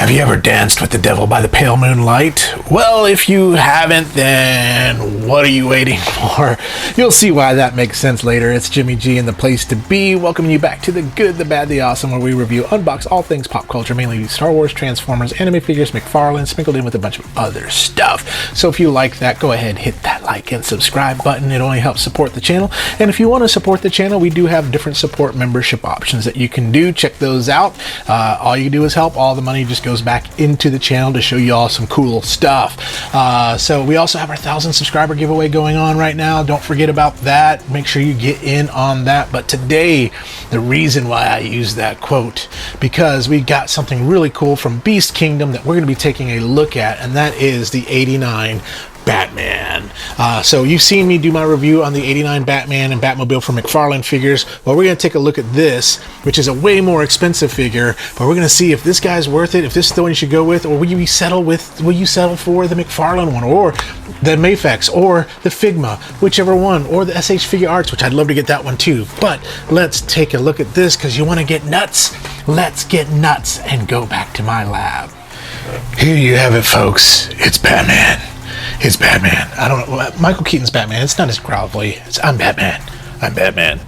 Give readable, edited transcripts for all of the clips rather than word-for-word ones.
Have you ever danced with the devil by the pale moonlight? Well, if you haven't, then what are you waiting for? You'll see why that makes sense later. It's Jimmy G and the place to be, welcoming you back to the good, the bad, the awesome, where we review, unbox all things pop culture, mainly Star Wars, Transformers, anime figures, McFarlane, sprinkled in with a bunch of other stuff. So if you like that, go ahead, hit that like and subscribe button. It only helps support the channel. And if you want to support the channel, we do have different support membership options that you can do. Check those out. All you do is help. All the money just goes back into the channel to show you all some cool stuff. So we also have our 1,000 subscriber giveaway going on right now. Don't forget about that. Make sure you get in on that. But today, the reason why I use that quote, because we got something really cool from Beast Kingdom that we're going to be taking a look at, and that is the 89 Batman. So you've seen me do my review on the 89 Batman and Batmobile from McFarlane figures. Well, we're going to take a look at this, which is a way more expensive figure, but we're going to see if this guy's worth it, if this is the one you should go with, or will you settle for the McFarlane one, or the Mafex, or the Figma, whichever one, or the SH Figure Arts, which I'd love to get that one too. But let's take a look at this, because you want to get nuts. Let's get nuts and go back to my lab. Here you have it, folks. It's Batman. It's Batman. I don't know. Michael Keaton's Batman. It's not as growly. I'm Batman. I'm Batman.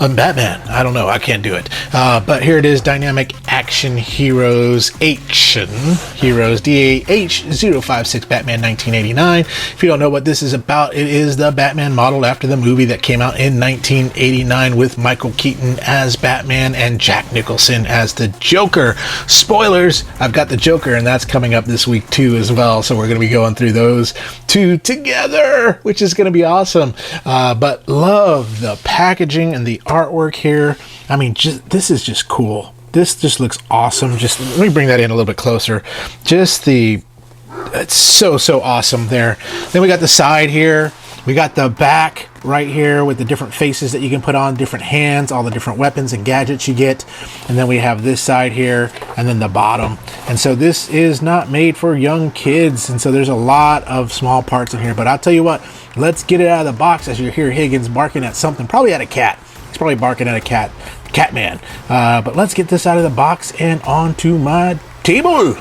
I'm Batman. I don't know. I can't do it. But here it is. Dynamic Action Heroes. Action Heroes. DAH056 Batman 1989. If you don't know what this is about, it is the Batman modeled after the movie that came out in 1989 with Michael Keaton as Batman and Jack Nicholson as the Joker. Spoilers, I've got the Joker, and that's coming up this week too as well. So we're going to be going through those two together, which is going to be awesome. But love the packaging and the artwork here. I mean, this is just cool. This just looks awesome. Just let me bring that in a little bit closer. It's so awesome there. Then we got the side here. We got the back right here with the different faces that you can put on, different hands, all the different weapons and gadgets you get. And then we have this side here, and then the bottom. And so this is not made for young kids. And so there's a lot of small parts in here. But I'll tell you what, let's get it out of the box as you hear Higgins barking at something, probably at a cat. He's probably barking at a cat. Catman. But let's get this out of the box and onto my table.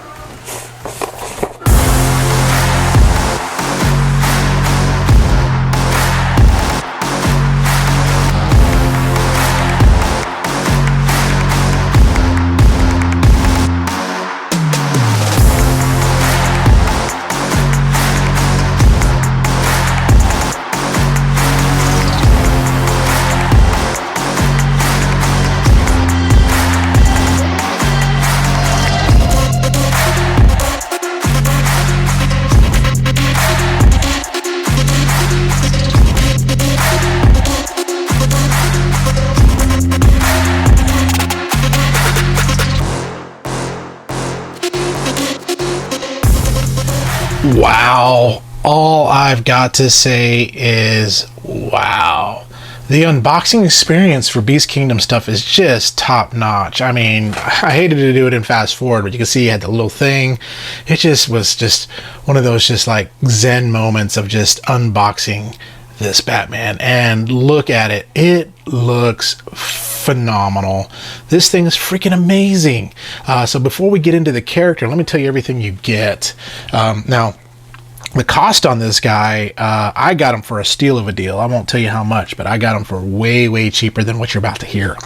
Wow. All I've got to say is wow. The unboxing experience for Beast Kingdom stuff is just top notch. I mean, I hated to do it in fast forward, but you can see you had the little thing. It just was just one of those just like Zen moments of just unboxing this Batman. And look at it. It looks phenomenal. This thing is freaking amazing. So before we get into the character, let me tell you everything you get. Now, the cost on this guy, I got him for a steal of a deal. I won't tell you how much, but I got him for way cheaper than what you're about to hear.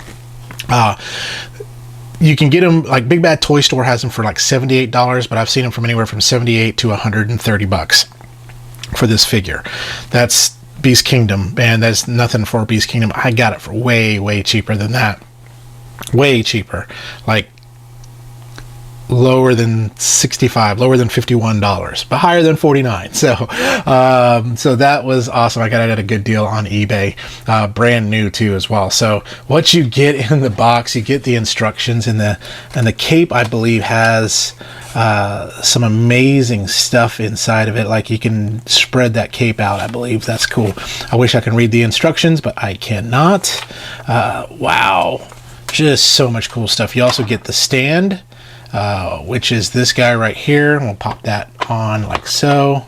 You can get them, like Big Bad Toy Store has them for like $78, but I've seen them from anywhere from $78 to $130 for this figure. That's Beast Kingdom, and there's nothing for Beast Kingdom. I got it for way cheaper than that. Way cheaper. Like lower than 65, lower than $51, but higher than 49. So that was awesome. I got it at a good deal on eBay, brand new too as well. So what you get in the box, you get the instructions, and the cape, I believe, has some amazing stuff inside of it. Like you can spread that cape out, I believe. That's cool. I wish I could read the instructions, but I cannot. Wow, just so much cool stuff. You also get the stand, which is this guy right here. We'll pop that on like so.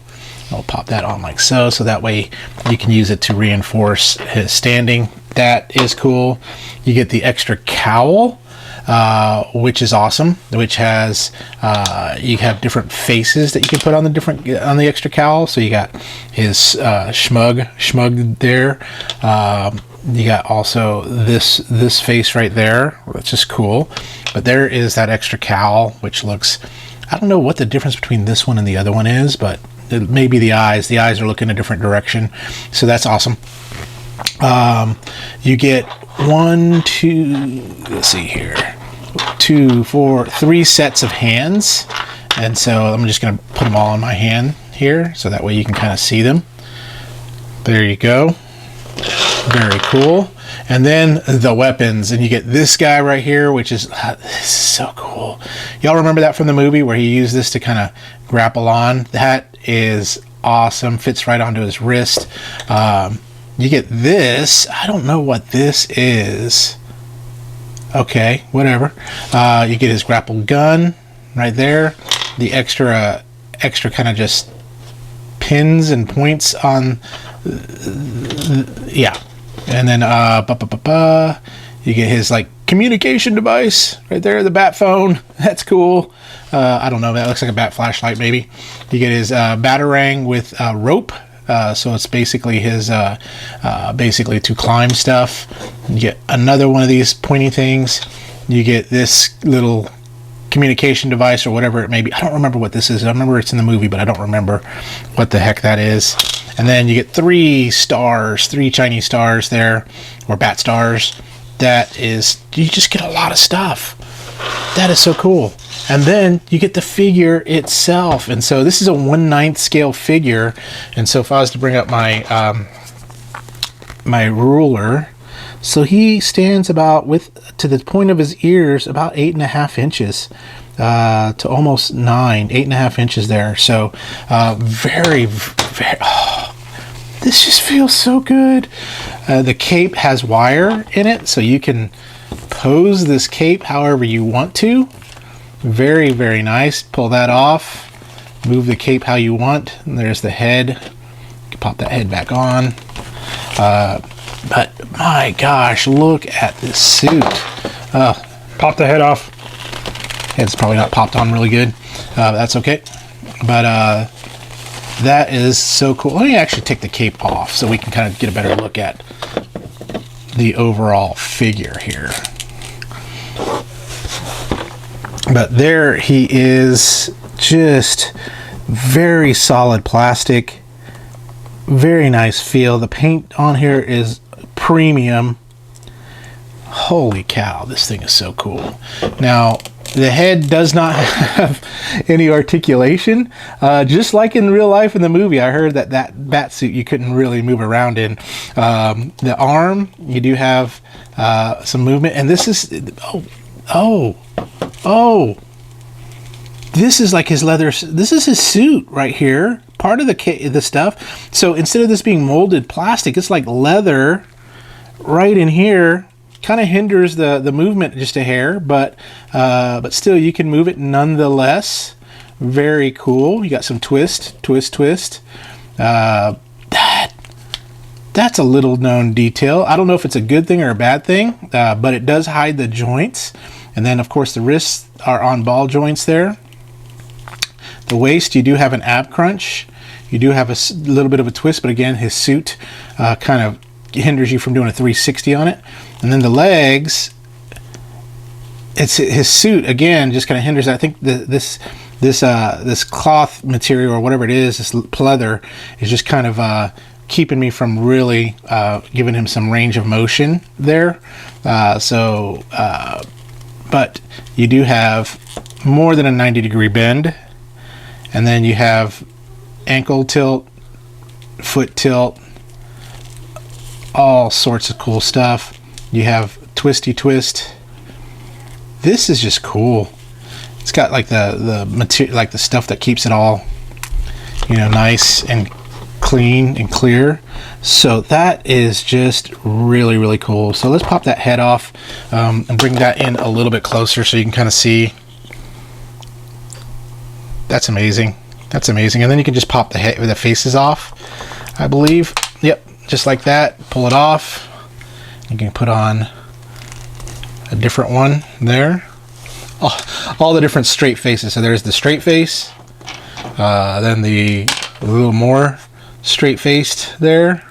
I'll pop that on like so, so that way you can use it to reinforce his standing. That is cool. You get the extra cowl. which is awesome. Which has you have different faces that you can put on the extra cowl. So you got his Schmug there. You got also this face right there, which is cool. But there is that extra cowl, which looks, I don't know what the difference between this one and the other one is, but maybe the eyes. The eyes are looking a different direction, so that's awesome. You get 1, 2, let's see here, 2, 4, 3 sets of hands, and so I'm just going to put them all on my hand here, so that way you can kind of see them. There you go. Very cool. And then the weapons, and you get this guy right here, which is so cool. Y'all remember that from the movie where he used this to kind of grapple on? That is awesome. Fits right onto his wrist. You get this. I don't know what this is. Okay, whatever. You get his grapple gun right there. The extra kind of just pins and points on. Yeah. And then you get his like communication device right there, the bat phone. That's cool. I don't know, that looks like a bat flashlight maybe. You get his batarang with rope. So it's basically his basically to climb stuff. You get another one of these pointy things. You get this little communication device or whatever it may be. I don't remember what this is. I remember it's in the movie, but I don't remember what the heck that is. And then you get 3 stars, 3 Chinese stars there, or bat stars. That is, you just get a lot of stuff. That is so cool. And then you get the figure itself. And so this is a 1/9 scale figure. And so if I was to bring up my my ruler, so he stands about to the point of his ears about 8.5 inches. To almost 9, 8.5 inches there. So very, oh, this just feels so good. The cape has wire in it, so you can pose this cape however you want to. Very, very nice. Pull that off. Move the cape how you want. And there's the head. You can pop that head back on. But my gosh, look at this suit. Pop the head off. Head's probably not popped on really good. That's okay. But that is so cool. Let me actually take the cape off so we can kind of get a better look at the overall figure here. But there he is, just very solid plastic, very nice feel. The paint on here is premium. Holy cow, this thing is so cool. Now, the head does not have any articulation, just like in real life in the movie. I heard that bat suit you couldn't really move around in. The arm, you do have some movement, and this is this is like his leather. This is his suit right here, part of the stuff. So instead of this being molded plastic, it's like leather right in here. Kind of hinders the movement just a hair, but still you can move it nonetheless. Very cool. You got some twist. That's a little known detail. I don't know if it's a good thing or a bad thing, but it does hide the joints. And then of course the wrists are on ball joints there. The waist, you do have an ab crunch. You do have a little bit of a twist, but again, his suit kind of hinders you from doing a 360 on it. And then the legs, it's his suit again just kind of hinders that. I think this cloth material or whatever it is, this pleather, is just kind of keeping me from really giving him some range of motion there. But you do have more than a 90-degree bend, and then you have ankle tilt, foot tilt, all sorts of cool stuff. You have twisty twist. This is just cool. It's got like the material, like the stuff that keeps it all, nice and clean and clear. So that is just really, really cool. So let's pop that head off and bring that in a little bit closer so you can kind of see. That's amazing. That's amazing. And then you can just pop the faces off, I believe. Yep, just like that. Pull it off. You can put on a different one there. Oh, all the different straight faces. So there's the straight face, then the a little more straight faced there.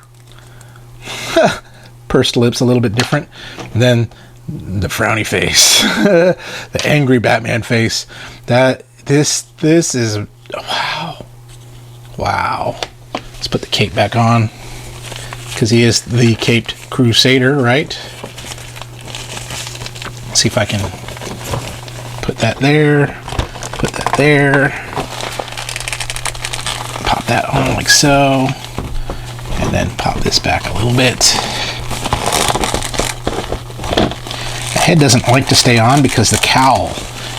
Pursed lips a little bit different. And then the frowny face, the angry Batman face. This is wow. Let's put the cape back on because he is the caped crusader, right? Let's see if I can put that there, put that there, pop that on like so, and then pop this back a little bit. The head doesn't like to stay on because the cowl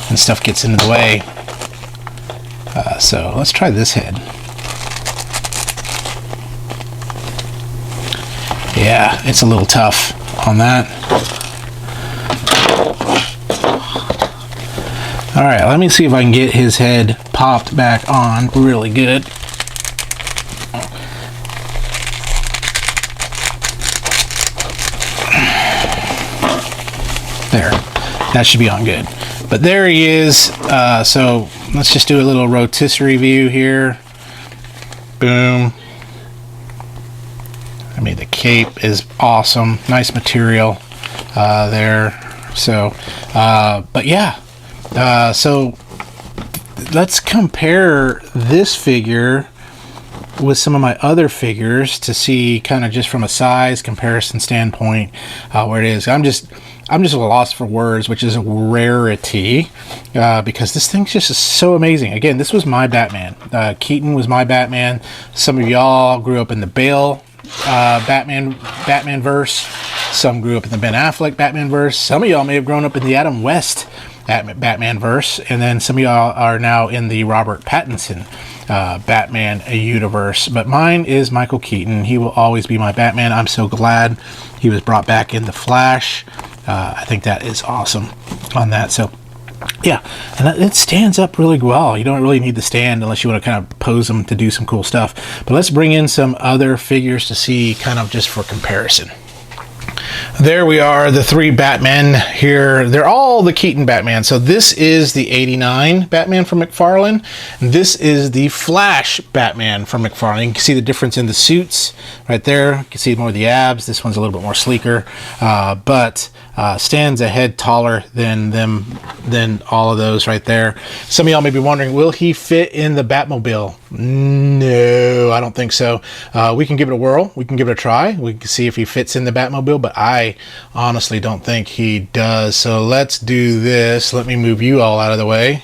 and stuff gets into the way. So let's try this head. Yeah, it's a little tough on that. All right, let me see if I can get his head popped back on really good. There, that should be on good. But there he is. So let's just do a little rotisserie view here. Boom. I mean, the cape is awesome. Nice material there. So, but yeah. So let's compare this figure with some of my other figures to see kind of just from a size comparison standpoint where it is. I'm just a loss for words, which is a rarity because this thing's just so amazing. Again, this was my Batman. Keaton was my Batman. Some of y'all grew up in the Bale Batman verse. Some grew up in the Ben Affleck Batman verse. Some of y'all may have grown up in the Adam West Batman verse, and then some of y'all are now in the Robert Pattinson Batman universe. But mine is Michael Keaton. He will always be my Batman. I'm so glad he was brought back in The Flash. I think that is awesome on that. So yeah, and it stands up really well. You don't really need the stand unless you want to kind of pose them to do some cool stuff. But let's bring in some other figures to see kind of just for comparison. There we are, the three Batmen here. They're all the Keaton Batman. So this is the 89 Batman from McFarlane. This is the Flash Batman from McFarlane. You can see the difference in the suits right there. You can see more of the abs. This one's a little bit more sleeker, but stands a head taller than all of those right there. Some of y'all may be wondering, will he fit in the Batmobile? No, I don't think so. We can give it a whirl. We can give it a try. We can see if he fits in the Batmobile, but I honestly don't think he does. So let's do this. Let me move you all out of the way.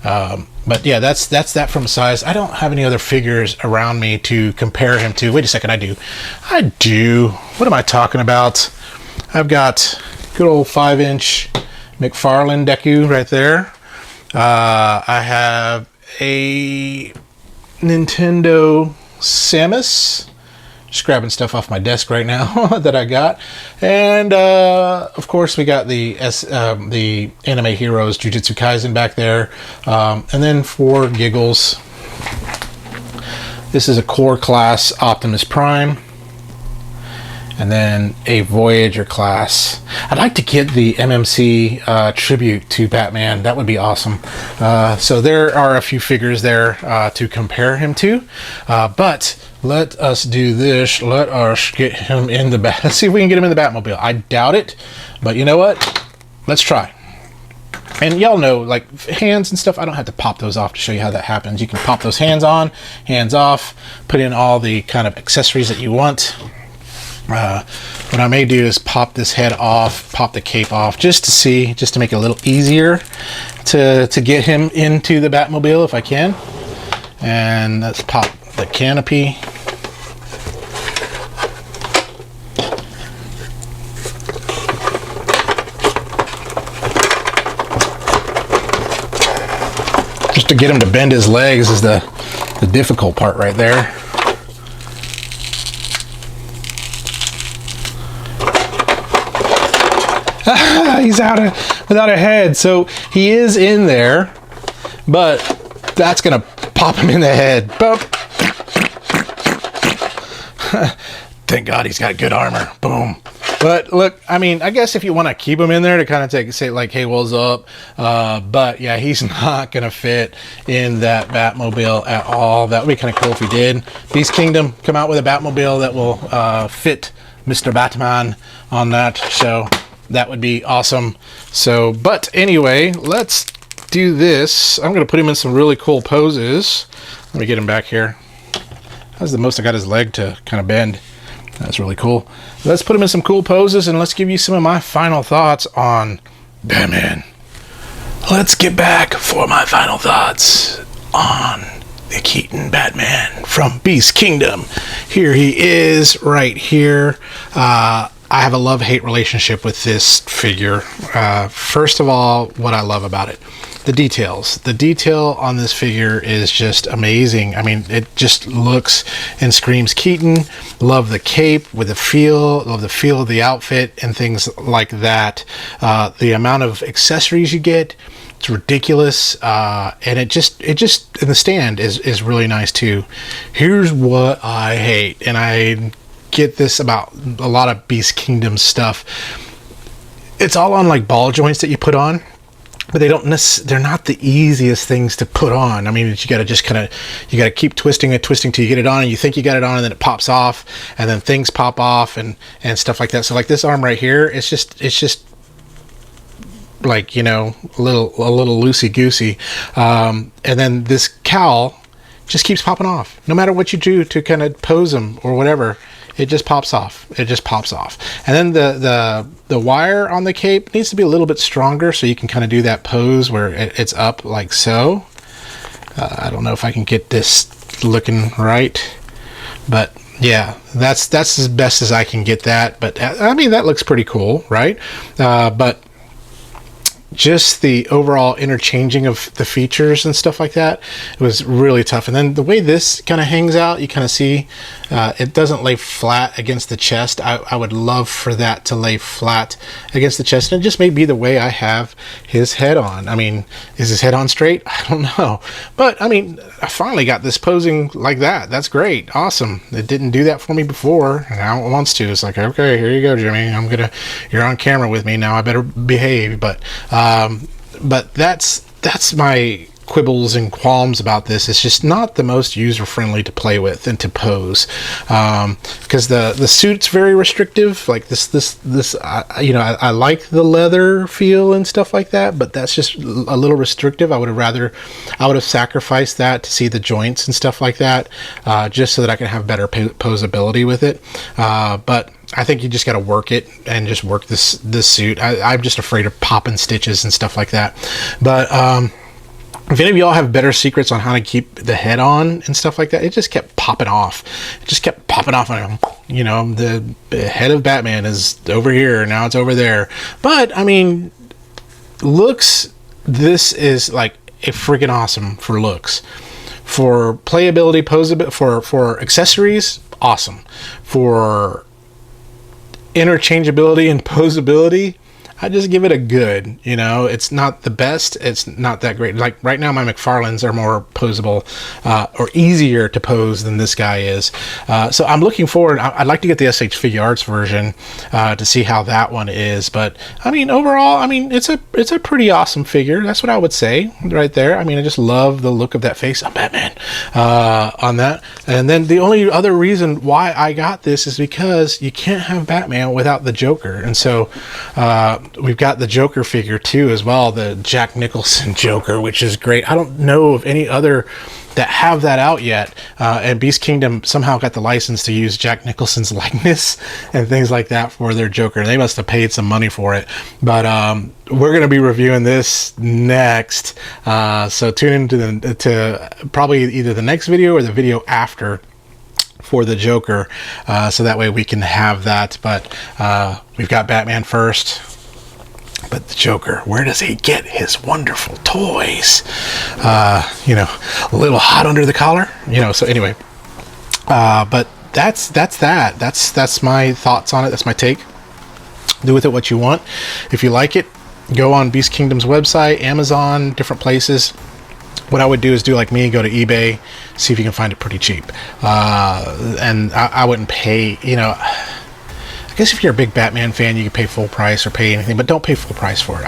But yeah, that's that from size. I don't have any other figures around me to compare him to. Wait a second, I do. What am I talking about? I've got good old 5-inch McFarlane Deku right there. I have a Nintendo Samus. Just grabbing stuff off my desk right now that I got. And of course we got the Anime Heroes Jujutsu Kaisen back there. And then for giggles, this is a core class Optimus Prime. And then a Voyager class. I'd like to get the MMC tribute to Batman. That would be awesome. So there are a few figures there to compare him to. But let us do this. Let us get him in the Bat. Let's see if we can get him in the Batmobile. I doubt it, but you know what? Let's try. And y'all know, like hands and stuff, I don't have to pop those off to show you how that happens. You can pop those hands on, hands off, put in all the kind of accessories that you want. What I may do is pop this head off, pop the cape off, just to make it a little easier to get him into the Batmobile if I can. And let's pop the canopy. Just to get him to bend his legs is the difficult part right there. He's without a head, so he is in there, but that's gonna pop him in the head. Boom. Thank God he's got good armor. Boom, But look, I mean, I guess if you want to keep him in there to kind of say like, hey, what's up? But yeah, he's not going to fit in that Batmobile at all. That would be kind of cool if he did. Beast Kingdom come out with a Batmobile that will fit Mr. Batman on that. So that would be awesome. So, but anyway, let's do this. I'm going to put him in some really cool poses. Let me get him back here. That's the most I got his leg to kind of bend. That's really cool. Let's put him in some cool poses and let's give you some of my final thoughts on Batman. Let's get back for my final thoughts on the Keaton Batman from Beast Kingdom. Here he is right here. I have a love-hate relationship with this figure. First of all, what I love about it. The details. The detail on this figure is just amazing. I mean, it just looks and screams Keaton. Love the cape with the feel. Love the feel of the outfit and things like that. The amount of accessories you get, it's ridiculous. And it just in the stand is really nice too. Here's what I hate, and I get this about a lot of Beast Kingdom stuff. It's all on like ball joints that you put on. But they're not the easiest things to put on. I mean, you got to just you got to keep twisting till you get it on, and you think you got it on, and then it pops off, and then things pop off and stuff like that. So like this arm right here, it's just like, you know, a little loosey goosey. And then this cowl just keeps popping off. No matter what you do to kind of pose them or whatever, it just pops off. It just pops off. And then the wire on the cape needs to be a little bit stronger so you can kind of do that pose where it's up like so. I don't know if I can get this looking right, but yeah, that's as best as I can get that. But I mean, that looks pretty cool, right? But just the overall interchanging of the features and stuff like that, it was really tough. And then the way this kind of hangs out, you kind of see it doesn't lay flat against the chest. I would love for that to lay flat against the chest, and it just may be the way I have his head on. I mean, is his head on straight? I don't know, but I mean, I finally got this posing like that. That's great. Awesome. It didn't do that for me before, and now it wants to. It's like, okay, here you go, Jimmy. You're on camera with me now. I better behave. But that's my quibbles and qualms about this. It's just not the most user friendly to play with and to pose, because the suit's very restrictive. Like this you know, I like the leather feel and stuff like that, but that's just a little restrictive. I would have sacrificed that to see the joints and stuff like that, just so that I can have better posability with it. But I think you just got to work it and just work this suit. I'm just afraid of popping stitches and stuff like that. But if any of y'all have better secrets on how to keep the head on and stuff like that, it just kept popping off. It just kept popping off. And, you know, the head of Batman is over here. Now it's over there. But, I mean, looks, this is like a freaking awesome for looks. For playability, posability, for accessories, awesome. For interchangeability and posability, I just give it a good. You know, it's not the best, it's not that great. Like right now my McFarlanes are more posable or easier to pose than this guy is, so I'm looking forward. I'd like to get the SH Figure Arts version to see how that one is. But I mean, overall, I mean, it's a pretty awesome figure. That's what I would say right there. I mean, I just love the look of that face. I'm Batman on that. And then the only other reason why I got this is because you can't have Batman without the Joker. And so we've got the Joker figure too as well, the Jack Nicholson Joker, which is great. I don't know of any other that have that out yet, and Beast Kingdom somehow got the license to use Jack Nicholson's likeness and things like that for their Joker. They must have paid some money for it. But we're going to be reviewing this next, so tune into to probably either the next video or the video after for the Joker, so that way we can have that. But we've got Batman first. But the Joker, where does he get his wonderful toys? You know, a little hot under the collar, you know. So anyway, but that's that. That's my thoughts on it. That's my take. Do with it what you want. If you like it, go on Beast Kingdom's website, Amazon, different places. What I would do is do like me, go to eBay, see if you can find it pretty cheap. And I wouldn't pay, you know, I guess if you're a big Batman fan, you can pay full price or pay anything, but don't pay full price for it.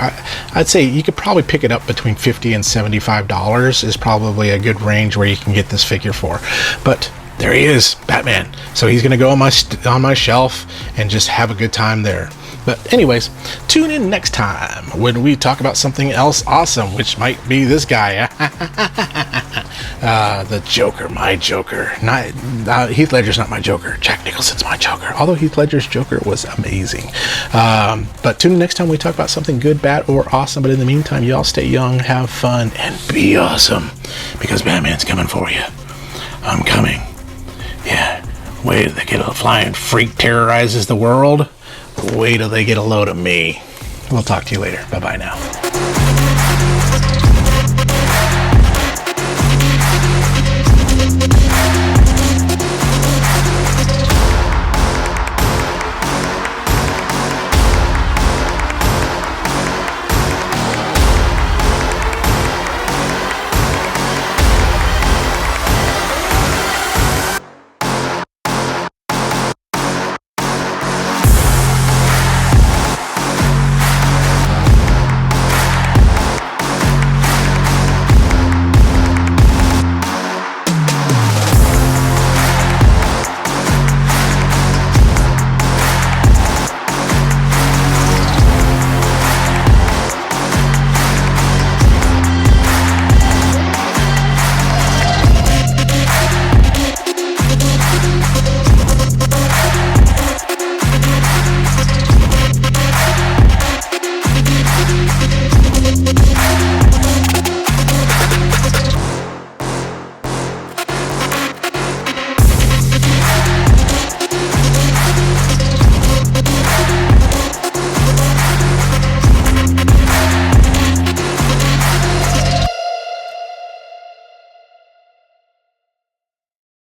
I'd say you could probably pick it up between $50 and $75 is probably a good range where you can get this figure for. But there he is, Batman. So he's going to go on my shelf and just have a good time there. But anyways, tune in next time when we talk about something else awesome, which might be this guy. The Joker, my Joker. Heath Ledger's not my Joker. Jack Nicholson's my Joker. Although Heath Ledger's Joker was amazing. But tune in next time we talk about something good, bad, or awesome. But in the meantime, y'all stay young, have fun, and be awesome. Because Batman's coming for you. I'm coming. Yeah. Wait till they get a flying freak terrorizes the world. Wait till they get a load of me. We'll talk to you later. Bye-bye now.